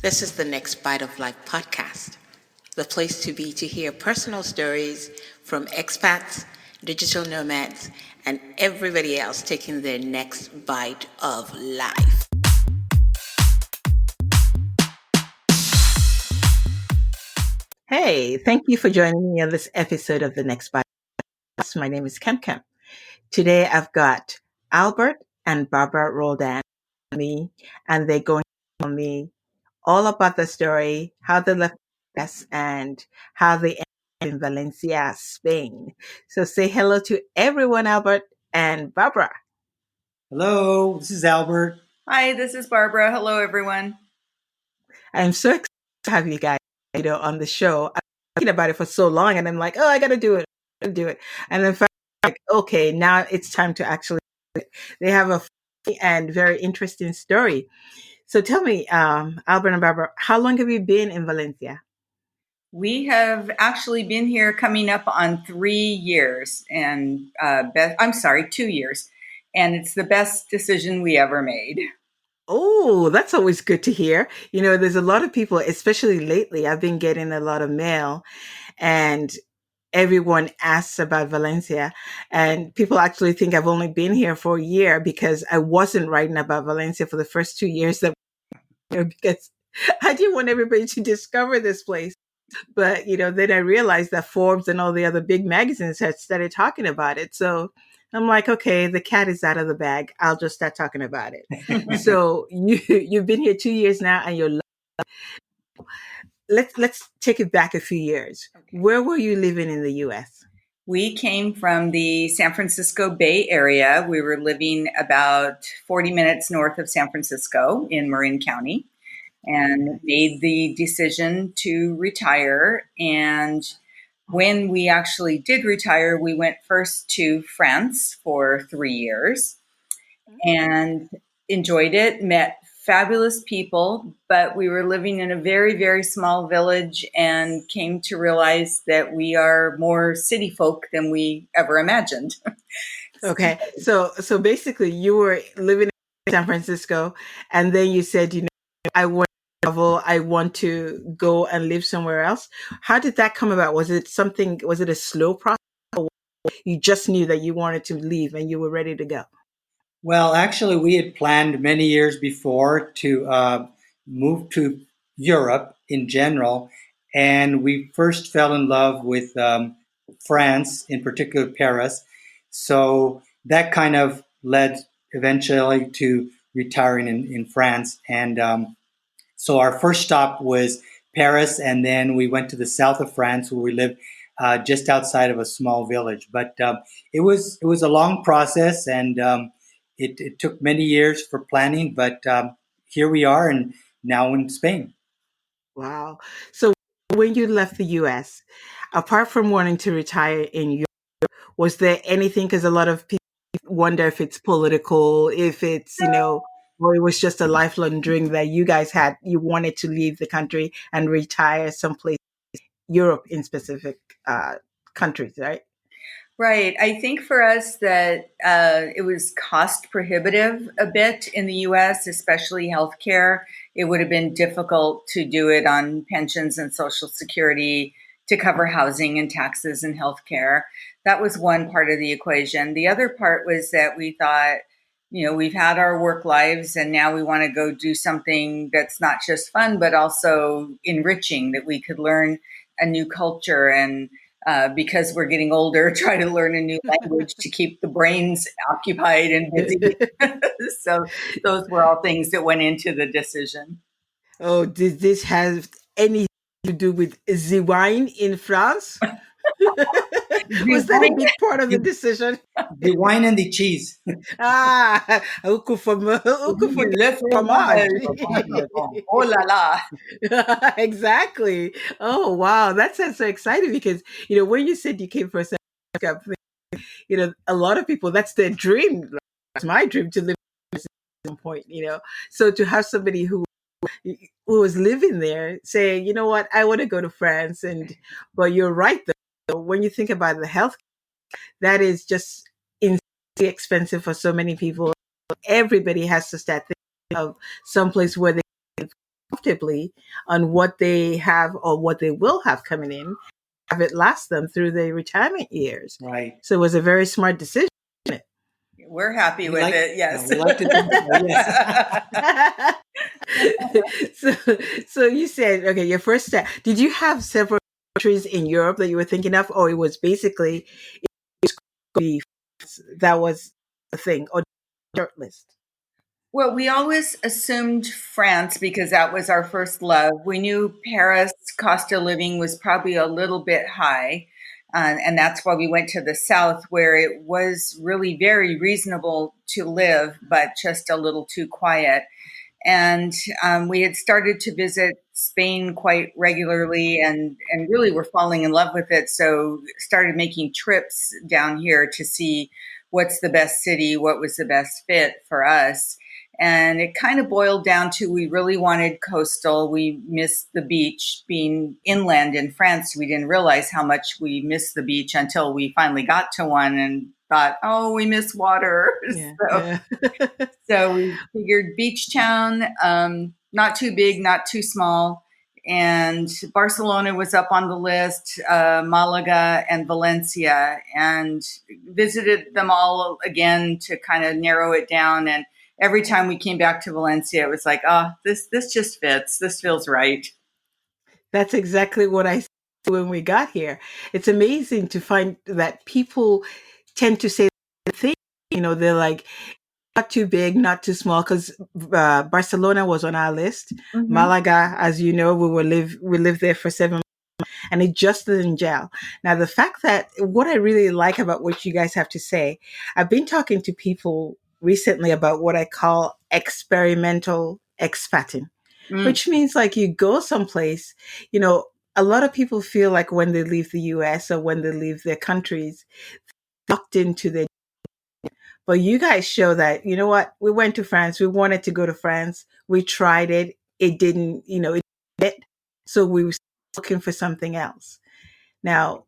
This is the Next Bite of Life podcast, the place to be to hear personal stories from expats, digital nomads, and everybody else taking their next bite of life. Hey, thank you for joining me on this episode of the Next Bite. My name is Kem Kem. Today I've got Albert and Barbara Roldan with me, and they're going to tell me all about the story, how they left us, and how they ended in Valencia, Spain. So say hello to everyone, Albert and Barbara. Hello, this is Albert. Hi, this is Barbara. Hello, everyone. I'm so excited to have you guys, on the show. I've been thinking about it for so long, and I'm like, oh, I got to do it. I gotta do it. And then finally, like, okay, now it's time to actually do it. They have a funny and very interesting story. So tell me, Albert and Barbara, how long have you been in Valencia? We have actually been here coming up on 3 years, and 2 years, and it's the best decision we ever made. Oh, that's always good to hear. There's a lot of people, especially lately, I've been getting a lot of mail and everyone asks about Valencia. And people actually think I've only been here for a year because I wasn't writing about Valencia for the first 2 years that because I didn't want everybody to discover this place. But, then I realized that Forbes and all the other big magazines had started talking about it. So I'm like, okay, the cat is out of the bag. I'll just start talking about it. So you've been here 2 years now, and let's take it back a few years. Okay. Where were you living in the U.S.? We came from the San Francisco Bay Area. We were living about 40 minutes north of San Francisco in Marin County, and made the decision to retire. And when we actually did retire, we went first to France for 3 years and enjoyed it, met fabulous people, but we were living in a very, very small village and came to realize that we are more city folk than we ever imagined. Okay. So basically you were living in San Francisco, and then you said, I want to travel, I want to go and live somewhere else. How did that come about? Was it a slow process, or you just knew that you wanted to leave and you were ready to go? Well, actually, we had planned many years before to move to Europe in general, and we first fell in love with France, in particular Paris. So that kind of led eventually to retiring in France. And so our first stop was Paris, and then we went to the south of France, where we lived just outside of a small village. But it was a long process, and it took many years for planning. But here we are, and now in Spain. Wow. So when you left the US, apart from wanting to retire in Europe, was there anything, because a lot of people wonder if it's political, if it's, or it was just a lifelong dream that you wanted to leave the country and retire someplace, Europe in specific countries, right? Right. I think for us that it was cost prohibitive a bit in the US, especially healthcare. It would have been difficult to do it on pensions and Social Security to cover housing and taxes and healthcare. That was one part of the equation. The other part was that we thought, we've had our work lives and now we want to go do something that's not just fun, but also enriching, that we could learn a new culture and because we're getting older, try to learn a new language to keep the brains occupied and busy. So those were all things that went into the decision. Oh, did this have anything to do with the wine in France? Was that a big part of the decision? The wine and the cheese. Ah, un coup for Le fromage. fromage. Oh la la. Exactly. Oh, wow. That sounds so exciting because, when you said you came for a second, I'm thinking, a lot of people, that's their dream. It's my dream to live at some point, So to have somebody who was living there say, you know what, I want to go to France. But you're right, though. When you think about the health, that is just insanely expensive for so many people. Everybody has to start thinking of someplace where they comfortably on what they have or what they will have coming in, have it last them through their retirement years. Right. So it was a very smart decision. We're happy We with like, it. Yes. we like to think so. Yes. so, so you said, okay, your first step. Did you have several countries in Europe that you were thinking of, or it was basically the that was the thing, or short list? Well, we always assumed France because that was our first love. We knew Paris cost of living was probably a little bit high. And that's why we went to the south, where it was really very reasonable to live, but just a little too quiet. And we had started to visit Spain quite regularly, and really were falling in love with it. So started making trips down here to see what's the best city, what was the best fit for us. And it kind of boiled down to we really wanted coastal. We missed the beach. Being inland in France, we didn't realize how much we missed the beach until we finally got to one and thought, oh, we miss water. Yeah, So yeah. so we figured beach town, not too big, not too small. And Barcelona was up on the list, Malaga and Valencia, and visited them all again to kind of narrow it down. And every time we came back to Valencia, it was like, oh, this just fits. This feels right. That's exactly what I said when we got here. It's amazing to find that people tend to say the thing. They're like, not too big, not too small, because Barcelona was on our list. Mm-hmm. Malaga, as you know, we lived there for 7 months, and it just didn't gel. Now, the fact that what I really like about what you guys have to say, I've been talking to people recently about what I call experimental expatting, Mm. which means like you go someplace, you know, a lot of people feel like when they leave the US or when they leave their countries, locked into their, but you guys show that, you know what, we went to France, we wanted to go to France, we tried it, it didn't, it didn't. So we were looking for something else. Now,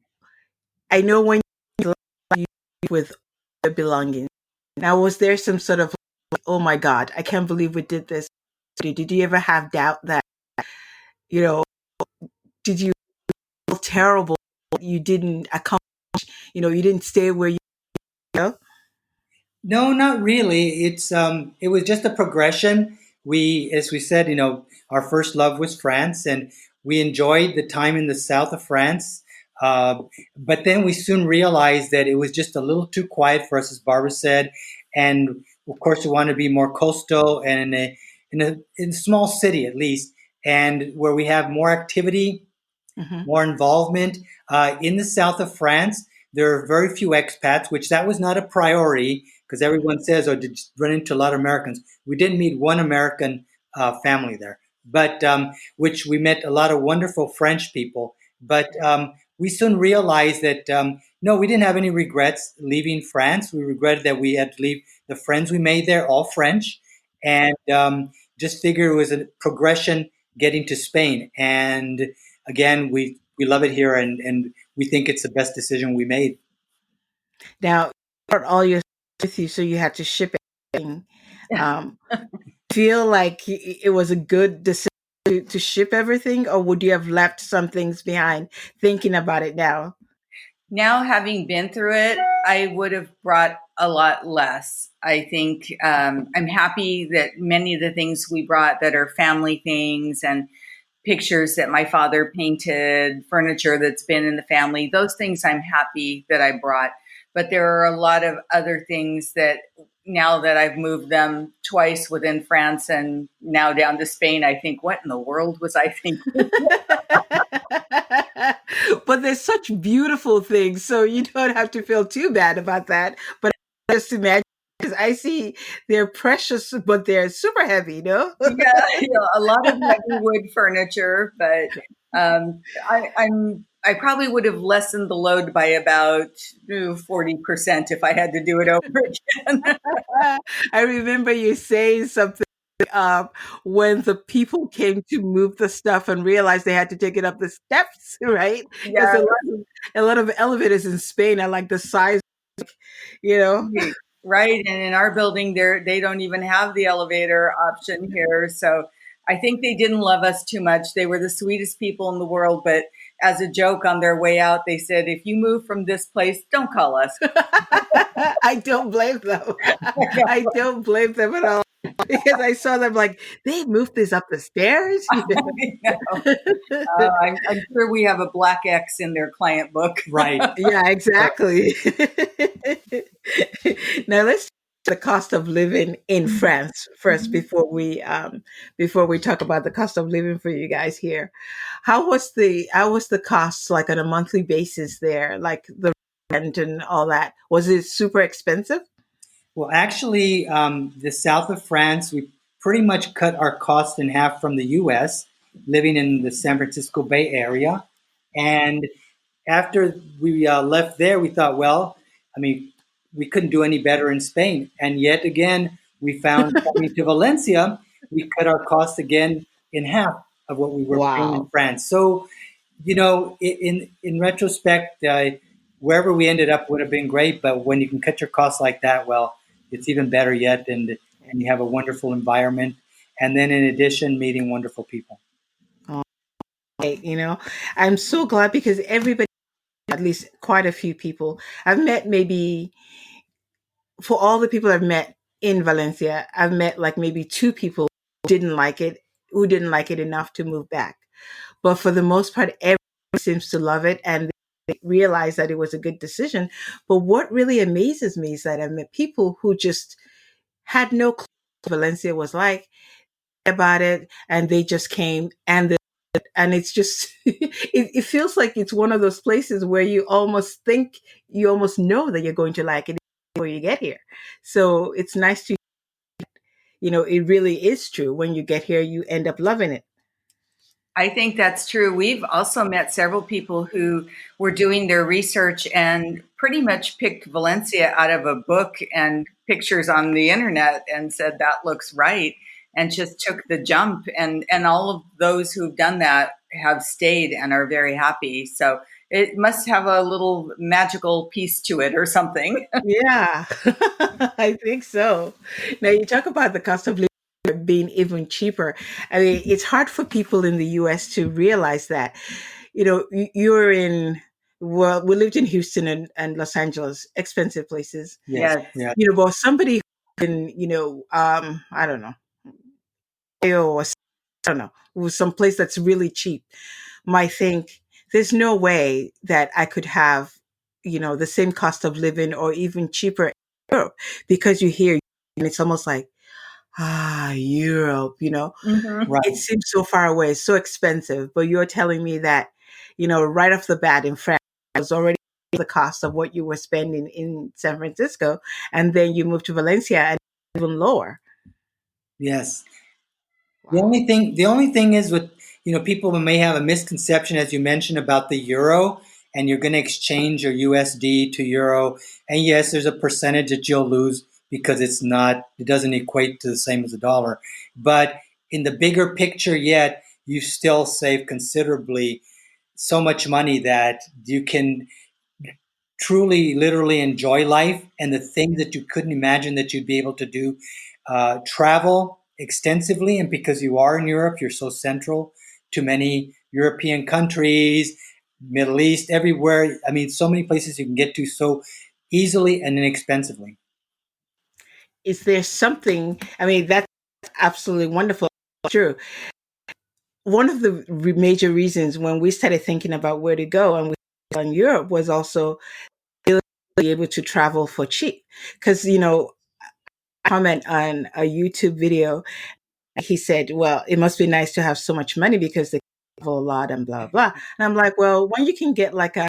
I know when you leave with the belongings. Now, was there some sort of, like, oh my God, I can't believe we did this? Did you ever have doubt that, you know, did you feel terrible you didn't accomplish, you didn't stay where you go? No, not really. It was just a progression. As we said, our first love was France, and we enjoyed the time in the south of France. Uh, but then we soon realized that it was just a little too quiet for us, as Barbara said. And of course, we wanted to be more coastal and in a small city at least, and where we have more activity, Hmm. more involvement. In the south of France, there are very few expats, which that was not a priority because everyone says, "Oh, did you run into a lot of Americans?" We didn't meet one American family there, but which we met a lot of wonderful French people. But we soon realized that no, we didn't have any regrets leaving France. We regretted that we had to leave the friends we made there, all French, and just figured it was a progression getting to Spain. And again, we love it here, and we think it's the best decision we made. Now, you brought all your stuff with you, so you had to ship everything. Um, feel like it was a good decision to ship everything, or would you have left some things behind thinking about it now? Now, having been through it, I would have brought a lot less. I think I'm happy that many of the things we brought that are family things and pictures that my father painted, furniture that's been in the family, those things I'm happy that I brought. But there are a lot of other things that now that I've moved them twice within France and now down to Spain, I think, what in the world was I thinking? But there's such beautiful things, so you don't have to feel too bad about that. But just imagine, because I see they're precious, but they're super heavy, no? Yeah, a lot of heavy wood furniture, but I probably would have lessened the load by about 40% if I had to do it over again. I remember you saying something um, when the people came to move the stuff and realized they had to take it up the steps, right? Because Yeah, a lot of elevators in Spain are like the size, you know. right. And in our building, they don't even have the elevator option here. So I think they didn't love us too much. They were the sweetest people in the world, but as a joke on their way out, they said, if you move from this place, don't call us. I don't blame them. I don't blame them at all because I saw them like they moved this up the stairs. I'm sure we have a black X in their client book. Right. Yeah, exactly. Now let's the cost of living in France first before we talk about the cost of living for you guys here. How was the cost like on a monthly basis there, like the rent and all that? Was it super expensive? Well, actually, the south of France, we pretty much cut our costs in half from the U.S. living in the San Francisco Bay Area, and after we left there, we thought, well, I mean, we couldn't do any better in Spain. And yet again, we found coming to Valencia, we cut our costs again in half of what we were paying in Wow. France. So, in retrospect, wherever we ended up would have been great. But when you can cut your costs like that, well, it's even better yet, and you have a wonderful environment. And then, in addition, meeting wonderful people. Okay, I'm so glad because everybody, at least quite a few people, I've met maybe for all the people I've met in Valencia, I've met like maybe two people who didn't like it enough to move back. But for the most part, everyone seems to love it and they realize that it was a good decision. But what really amazes me is that I've met people who just had no clue what Valencia was like about it, and they just came and it's just it feels like it's one of those places where you almost know that you're going to like it before you get here. So it's nice to it really is true. When you get here, you end up loving it. I think that's true. We've also met several people who were doing their research and pretty much picked Valencia out of a book and pictures on the internet and said that looks right and just took the jump. And all of those who've done that have stayed and are very happy. So it must have a little magical piece to it or something. Yeah, I think so. Now you talk about the cost of living being even cheaper. I mean, it's hard for people in the US to realize that. You're in, well, we lived in Houston and Los Angeles, expensive places. Yes, Yes. yeah, But somebody in, I don't know, Ohio or I don't know, some place that's really cheap might think there's no way that I could have, the same cost of living or even cheaper in Europe because you hear and it's almost like, Europe, Mhm. right. it seems so far away, so expensive. But you're telling me that, right off the bat in France, it was already the cost of what you were spending in San Francisco. And then you moved to Valencia and even lower. Yes. Wow. The only thing is with, people may have a misconception, as you mentioned, about the euro, and you're going to exchange your USD to euro. And yes, there's a percentage that you'll lose because it doesn't equate to the same as a dollar. But in the bigger picture yet, you still save considerably so much money that you can truly, literally enjoy life and the things that you couldn't imagine that you'd be able to do. Travel extensively, and because you are in Europe, you're so central to many European countries, Middle East, everywhere. I mean, so many places you can get to so easily and inexpensively. Is there something, I mean, that's absolutely wonderful. True. One of the major reasons when we started thinking about where to go and we in Europe was also be able to travel for cheap. Because, comment on a YouTube video, he said, well, it must be nice to have so much money because they travel a lot and blah, blah. And I'm like, well, when you can get like a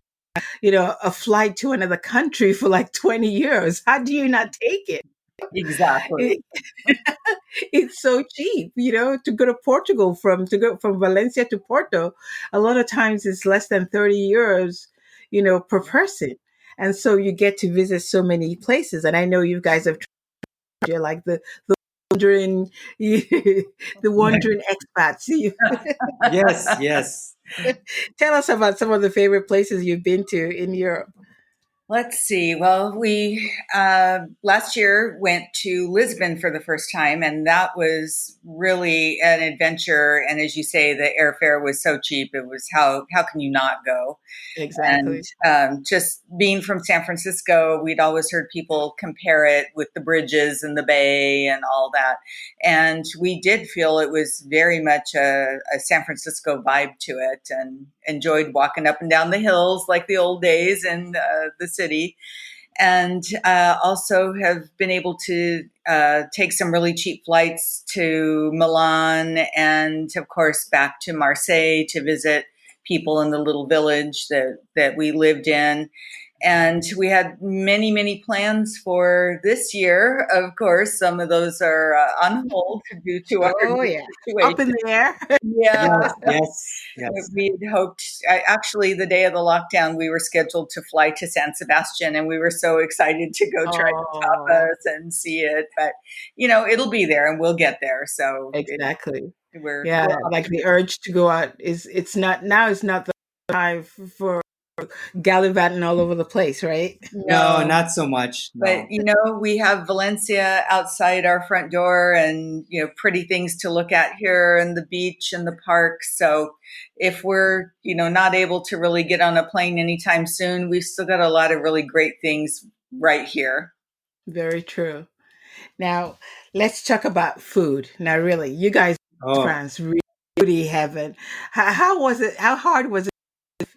flight to another country for like 20 years, how do you not take it? Exactly. It, it's so cheap, to go to Portugal to go from Valencia to Porto. A lot of times it's less than 30 euros, per person. And so you get to visit so many places. And I know you guys have you're like the wandering the wandering expats. Yes, yes. Tell us about some of the favorite places you've been to in Europe. Let's see. Well, we last year went to Lisbon for the first time, and that was really an adventure. And as you say, the airfare was so cheap; it was how can you not go? And Exactly. just being from San Francisco, we'd always heard people compare it with the bridges and the bay and all that. And we did feel it was very much a San Francisco vibe to it, and enjoyed walking up and down the hills like the old days in the city. And also have been able to take some really cheap flights to Milan and, of course, back to Marseille to visit people in the little village that we lived in. And we had many, many plans for this year. Of course, some of those are on hold due to our Oh yeah, up in situation. the air. Yeah, Yes, yes, yes. we'd hoped, actually, the day of the lockdown, we were scheduled to fly to San Sebastian, and we were so excited to go try the Oh, tapas and see it. But, it'll be there and we'll get there. So exactly. we're Yeah, like the optimistic. urge to go out is it's not now is not the time for gallivanting all over the place, right? No, No. not so much. But No. we have Valencia outside our front door, and pretty things to look at here, and the beach and the park. So if we're not able to really get on a plane anytime soon, we've still got a lot of really great things right here. Very true. Now, let's talk about food. Now, really, you guys, Oh, France, really haven't. How was it? How hard was it,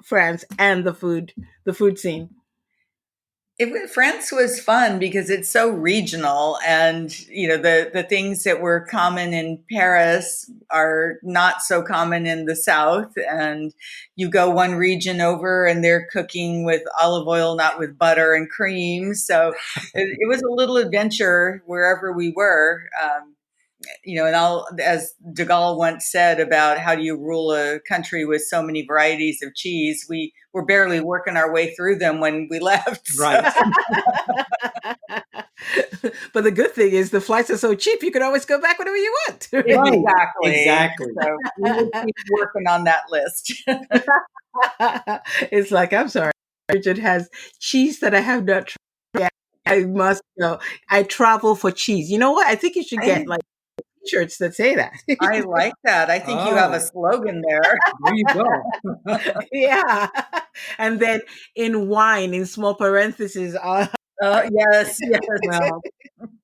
France and the food scene? France was fun because it's so regional, and the things that were common in Paris are not so common in the south. And you go one region over, and they're cooking with olive oil, not with butter and cream. So it was a little adventure wherever we were. And as De Gaulle once said about how do you rule a country with so many varieties of cheese, we were barely working our way through them when we left. So, right. But the good thing is the flights are so cheap, you can always go back whenever you want. Right. exactly. Exactly. So we will keep working on that list. It's like, I'm sorry, Bridget has cheese that I have not tried yet. I must go. I travel for cheese. You know what? I think you should get I, like shirts that say that. I like that. I think you have a Oh, slogan there. there you go. Yeah. And then in wine, in small parentheses, Yes, yes. Well,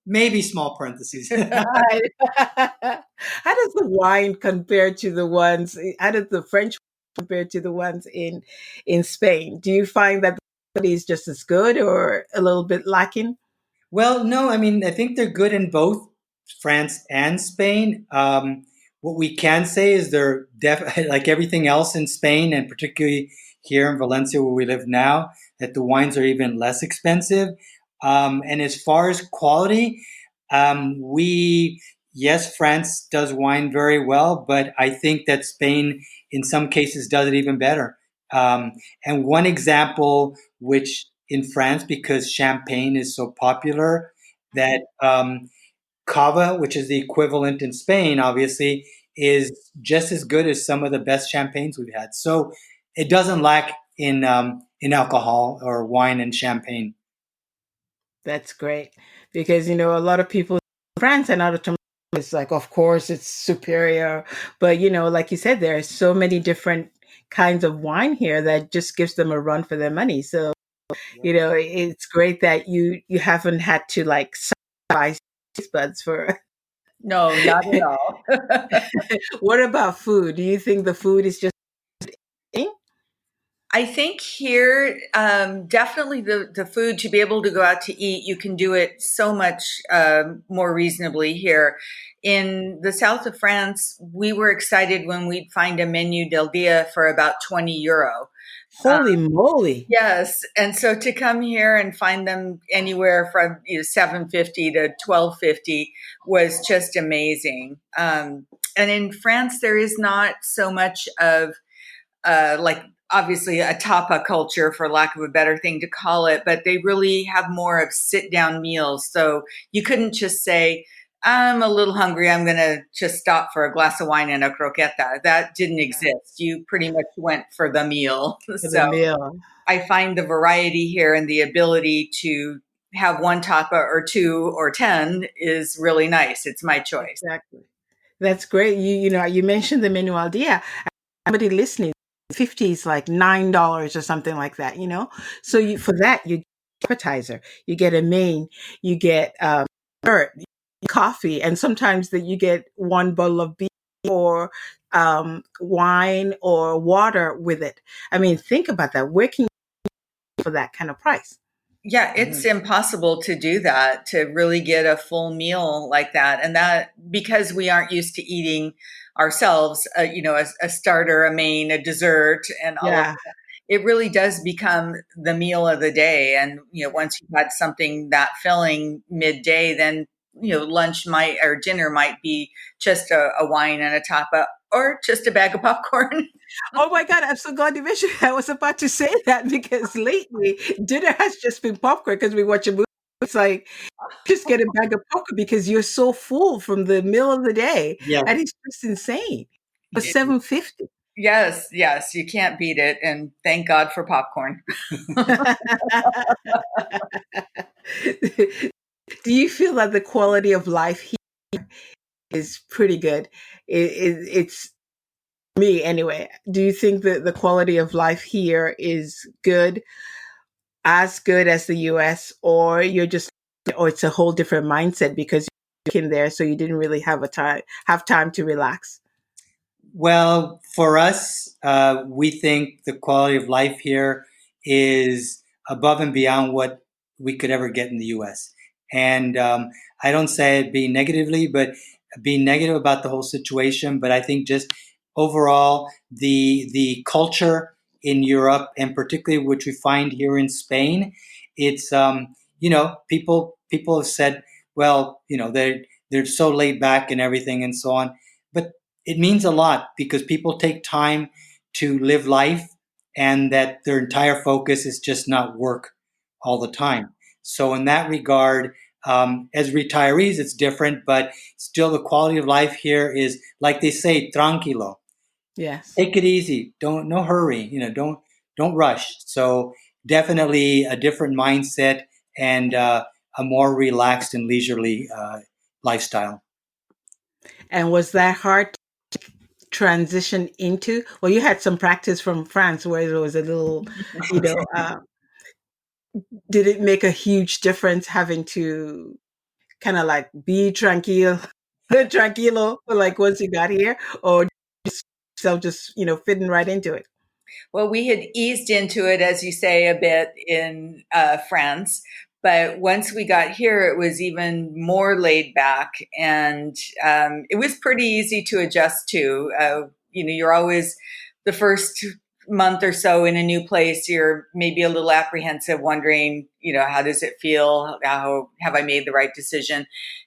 maybe small parentheses. right. How does the wine compare to the ones, how does the French compare to the ones in Spain? Do you find that the quality is just as good or a little bit lacking? Well, no, I mean, I think they're good in both France and Spain. What we can say is they're like everything else in Spain, and particularly here in Valencia, where we live now, that the wines are even less expensive. And as far as quality, yes, France does wine very well, but I think that Spain, in some cases, does it even better. Um, and one example, which in France, because champagne is so popular, that cava, which is the equivalent in Spain, obviously, is just as good as some of the best champagnes we've had. So it doesn't lack in alcohol or wine and champagne. That's great because a lot of people in France and other terms it's like, of course, it's superior, but like you said, there are so many different kinds of wine here that just gives them a run for their money. So it's great that you haven't had to like sacrifice taste buds for. No, not at all. What about food? Do you think the food is just I think here, definitely the food, to be able to go out to eat, you can do it so much more reasonably here. In the south of France, we were excited when we'd find a menu del dia for about €20. holy moly? Yes, and so to come here and find them anywhere from 750 to 1250 was just amazing. And in France, there is not so much of like obviously a tapa culture, for lack of a better thing to call it, but they really have more of sit down meals. So you couldn't just say, I'm a little hungry, I'm going to just stop for a glass of wine and a croqueta. That didn't exist. You pretty much went for the meal. For the So meal. I find the variety here and the ability to have one tapa or two or 10 is really nice. It's my choice. Exactly. That's great. You mentioned the menu al dia. Somebody listening, 50 is like $9 or something like that, you know? So for that, you get appetizer, you get a main, you get dessert, coffee, and sometimes that you get one bottle of beer or wine or water with it. I mean, think about that. Where can you get for that kind of price? Yeah, it's impossible to do that, to really get a full meal like that. And that because we aren't used to eating ourselves, a starter, a main, a dessert, and all of Yeah. that, it really does become the meal of the day. And, once you've had something that filling midday, then, lunch might or dinner might be just a wine and a tapa or just a bag of popcorn. Oh my God, I'm so glad you mentioned that. I was about to say that because lately dinner has just been popcorn because we watch a movie. It's like just get a bag of popcorn because you're so full from the meal of the day, Yes. and it's just insane. For 750. Yes, yes, you can't beat it. And thank God for popcorn. Do you feel that the quality of life here is pretty good? It's me anyway. Do you think that the quality of life here is good, as good as the US, or or it's a whole different mindset because you're in there, so you didn't really have time to relax? Well, for us, we think the quality of life here is above and beyond what we could ever get in the U.S. And I don't say it being negatively, but being negative about the whole situation. But I think just overall, the culture in Europe, and particularly which we find here in Spain, it's people have said, well, they're so laid back and everything and so on, but it means a lot because people take time to live life and that their entire focus is just not work all the time. So, in that regard, as retirees, it's different, but still the quality of life here is like they say, tranquilo. Yes. Take it easy. No hurry. Don't rush. So, definitely a different mindset and a more relaxed and leisurely lifestyle. And was that hard to transition into? Well, you had some practice from France where it was a little, you know, did it make a huge difference having to kind of like be tranquilo, like once you got here, or just fitting right into it? Well, we had eased into it, as you say, a bit in France. But once we got here, it was even more laid back. And it was pretty easy to adjust to. You're always the first month or so in a new place, you're maybe a little apprehensive, wondering, how does it feel? How have I made the right decision?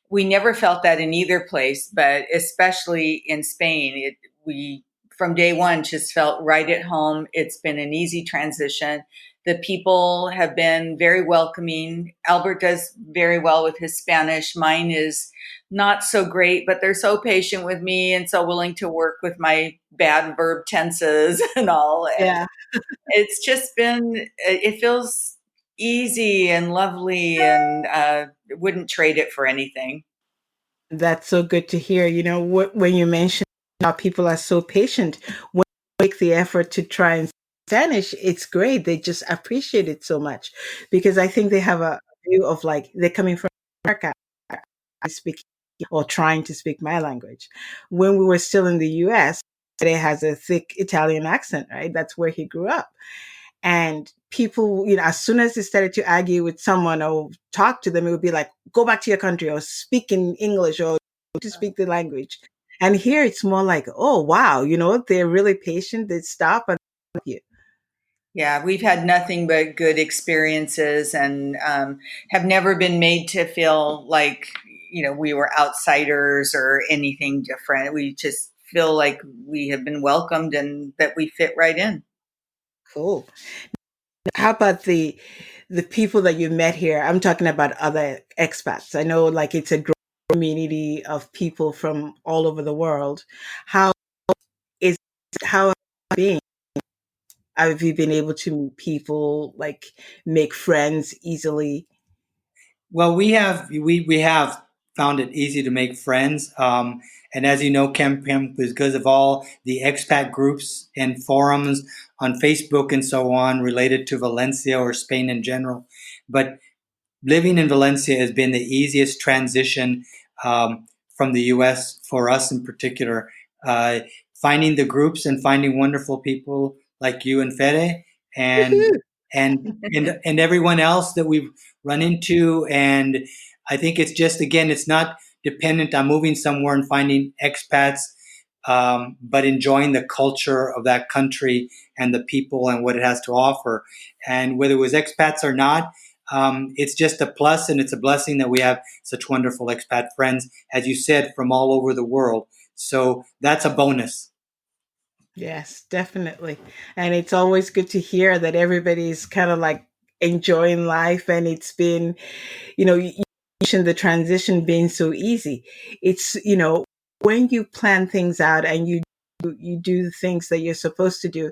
We never felt that in either place, but especially in Spain, we from day one just felt right at home. It's been an easy transition. The people have been very welcoming. Albert does very well with his Spanish. Mine is not so great, but they're so patient with me and so willing to work with my bad verb tenses and all. And Yeah, it's just been, it feels easy and lovely, and wouldn't trade it for anything. that's so good to hear. When you mentioned how people are so patient, when you make the effort to try and Spanish, it's great. They just appreciate it so much because I think they have a view of like they're coming from America. I speak or trying to speak my language. When we were still in the US, he has a thick Italian accent, right? That's where he grew up. And people, as soon as they started to argue with someone or talk to them, it would be like, go back to your country or speak in English or to speak the language. And here it's more like, oh, wow, they're really patient. They stop and help you. Yeah, we've had nothing but good experiences, and have never been made to feel like, we were outsiders or anything different. We just feel like we have been welcomed and that we fit right in. Cool. How about the people that you met here? I'm talking about other expats. I know like it's a growing community of people from all over the world. How is how being Have you been able to meet people, like make friends easily? Well, we have found it easy to make friends, and as you know, Camping is because of all the expat groups and forums on Facebook and so on related to Valencia or Spain in general. But living in Valencia has been the easiest transition from the U.S. for us in particular. Uh, Finding the groups and finding wonderful people like you and Fede, and Woohoo! and everyone else that we've run into. And I think it's just, again, it's not dependent on moving somewhere and finding expats, but enjoying the culture of that country and the people and what it has to offer. And whether it was expats or not, it's just a plus, and it's a blessing that we have such wonderful expat friends, as you said, from all over the world. So that's a bonus. Yes, definitely. And it's always good to hear that everybody's kind of like enjoying life, and it's been, you mentioned the transition being so easy. It's, when you plan things out and you do the things that you're supposed to do,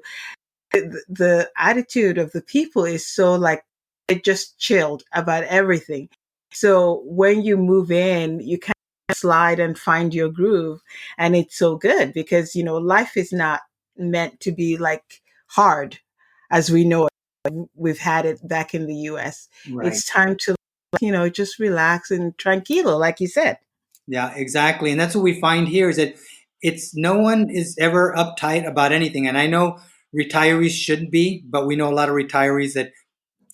the attitude of the people is so like it just chilled about everything. So when you move in, you kind of slide and find your groove, and it's so good because life is not meant to be like hard as we know it. We've had it back in the US. Right. It's time to just relax and tranquilo, like you said. Yeah, exactly. And that's what we find here is that it's no one is ever uptight about anything. And I know retirees shouldn't be, but we know a lot of retirees that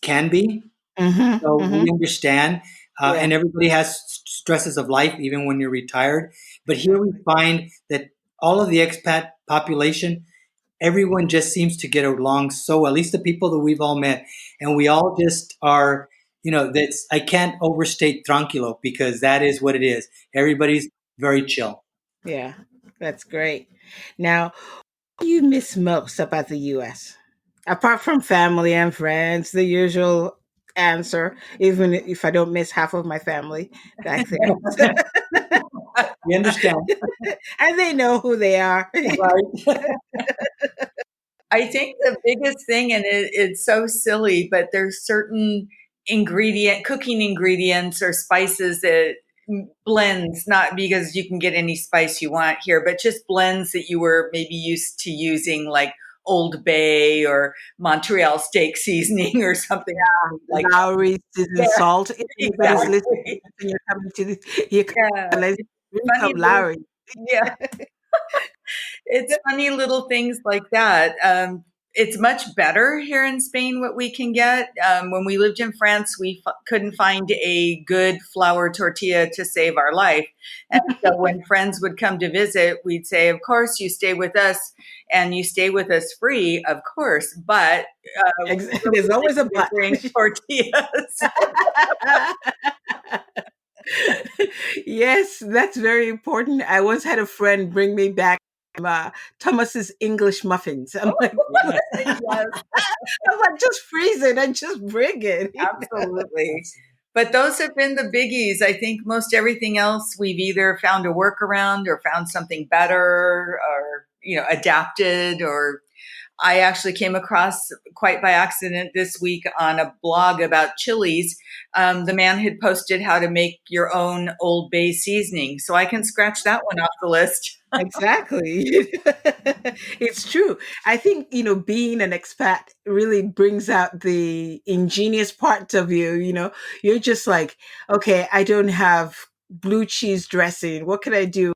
can be. Hmm. So Hmm. we understand. Yeah. And everybody has stresses of life, even when you're retired. But here we Exactly. find that all of the expat population, everyone just seems to get along so well, at least the people that we've all met. And we all just are, that's, I can't overstate tranquilo because that is what it is. Everybody's very chill. Yeah, that's great. Now, what do you miss most about the US? Apart from family and friends, the usual answer, even if I don't miss half of my family back there. We understand, And they know who they are. right? I think the biggest thing, and it's so silly, but there's certain cooking ingredients or spices that blends, not because you can get any spice you want here, but just blends that you were maybe used to using, like Old Bay or Montreal steak seasoning or something like Lowry that. seasoned salt. If Yeah, anybody's listening exactly. and you're coming to you Yeah. let's It's drink funny some little, Lowry. yeah. It's funny little things like that. It's much better here in Spain what we can get. When we lived in France, we couldn't find a good flour tortilla to save our life. And so when friends would come to visit, we'd say, of course, you stay with us and you stay with us free, of course, but we There's really like always a you to but. bring tortillas. Yes, that's very important. I once had a friend bring me back Thomas's English muffins. I'm like, Yeah, Yes. I'm like, just freeze it and just bring it. Absolutely. absolutely. But those have been the biggies. I think most everything else we've either found a workaround or found something better or, adapted. Or I actually came across quite by accident this week on a blog about chilies. The man had posted how to make your own Old Bay seasoning. So I can scratch that one off the list. Exactly. It's true. I think, being an expat really brings out the ingenious parts of you. You're just like, okay, I don't have blue cheese dressing. What can I do?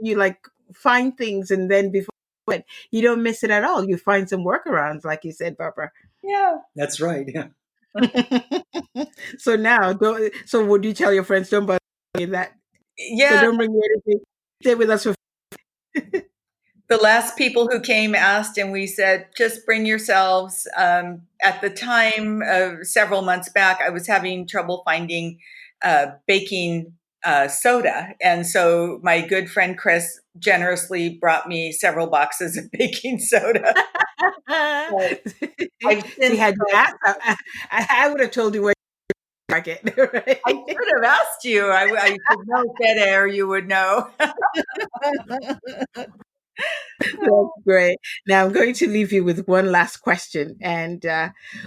You like find things, and then before it, you don't miss it at all. You find some workarounds, like you said, Barbara. Yeah. That's right. Yeah. So now, so would you tell your friends, don't bother doing that? So Yeah. don't bring me anything. Stay with us for. The last people who came asked, and we said, just bring yourselves. At the time, several months back, I was having trouble finding baking soda. And so my good friend Chris generously brought me several boxes of baking soda. So I've See, since, had you asked, I would have told you where to market, I right? should have asked you. I should know better, you would know. That's great. Now I'm going to leave you with one last question. And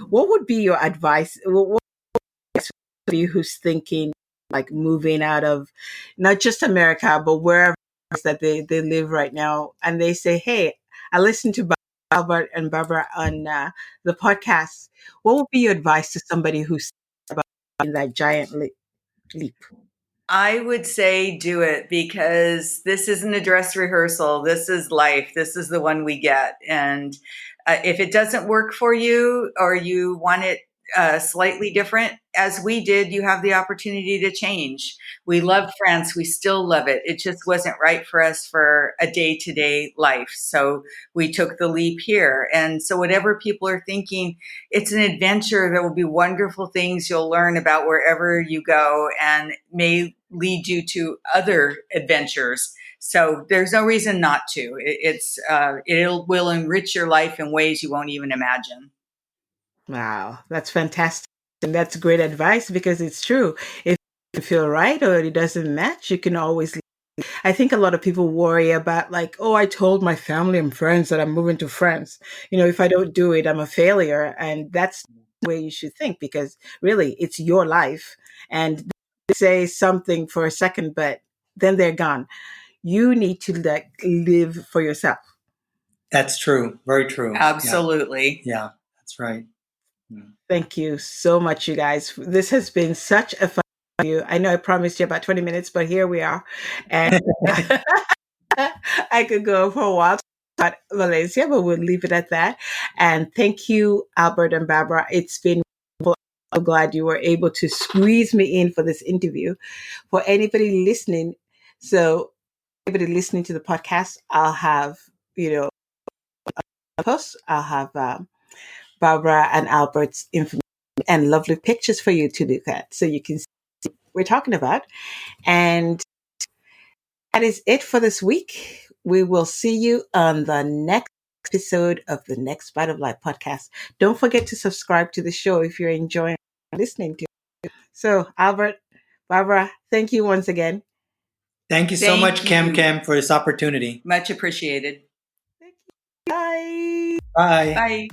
what would be your advice? What for you who's thinking like moving out of not just America, but wherever it is that they live right now, and they say, "Hey, I listened to Albert and Barbara on the podcast." What would be your advice to somebody who's about in that giant leap? I would say do it, because this isn't a dress rehearsal. This is life. This is the one we get. And if it doesn't work for you, or you want it slightly different, as we did, you have the opportunity to change. We love France. We still love it. It just wasn't right for us for a day to day life. So we took the leap here. And so, whatever people are thinking, it's an adventure. There will be wonderful things you'll learn about wherever you go, and may lead you to other adventures. So there's no reason not to. It will enrich your life in ways you won't even imagine. Wow, that's fantastic. And that's great advice because it's true. If you feel right or it doesn't match, you can always. I think a lot of people worry about, like, oh, I told my family and friends that I'm moving to France. If I don't do it, I'm a failure. And that's the way you should think, because really it's your life. And they say something for a second, but then they're gone. You need to like live for yourself. That's true. Very true. Yeah. Absolutely. Yeah. That's right. Mm. Thank you so much, you guys. This has been such a fun interview. I know I promised you about 20 minutes, but here we are. And I could go for a while about Valencia, but we'll leave it at that. And thank you, Albert and Barbara. It's been wonderful. I'm glad you were able to squeeze me in for this interview. For anybody listening, so anybody listening to the podcast, I'll have, a post. I'll have Barbara and Albert's information and lovely pictures for you to look at so you can see what we're talking about. And that is it for this week. We will see you on the next episode of the Next Bite of Life podcast. Don't forget to subscribe to the show if you're enjoying listening to it. So, Albert, Barbara, thank you once again. Thank you so Thank much, Cam you. for this opportunity. Much appreciated. Thank you. Bye. Bye. Bye.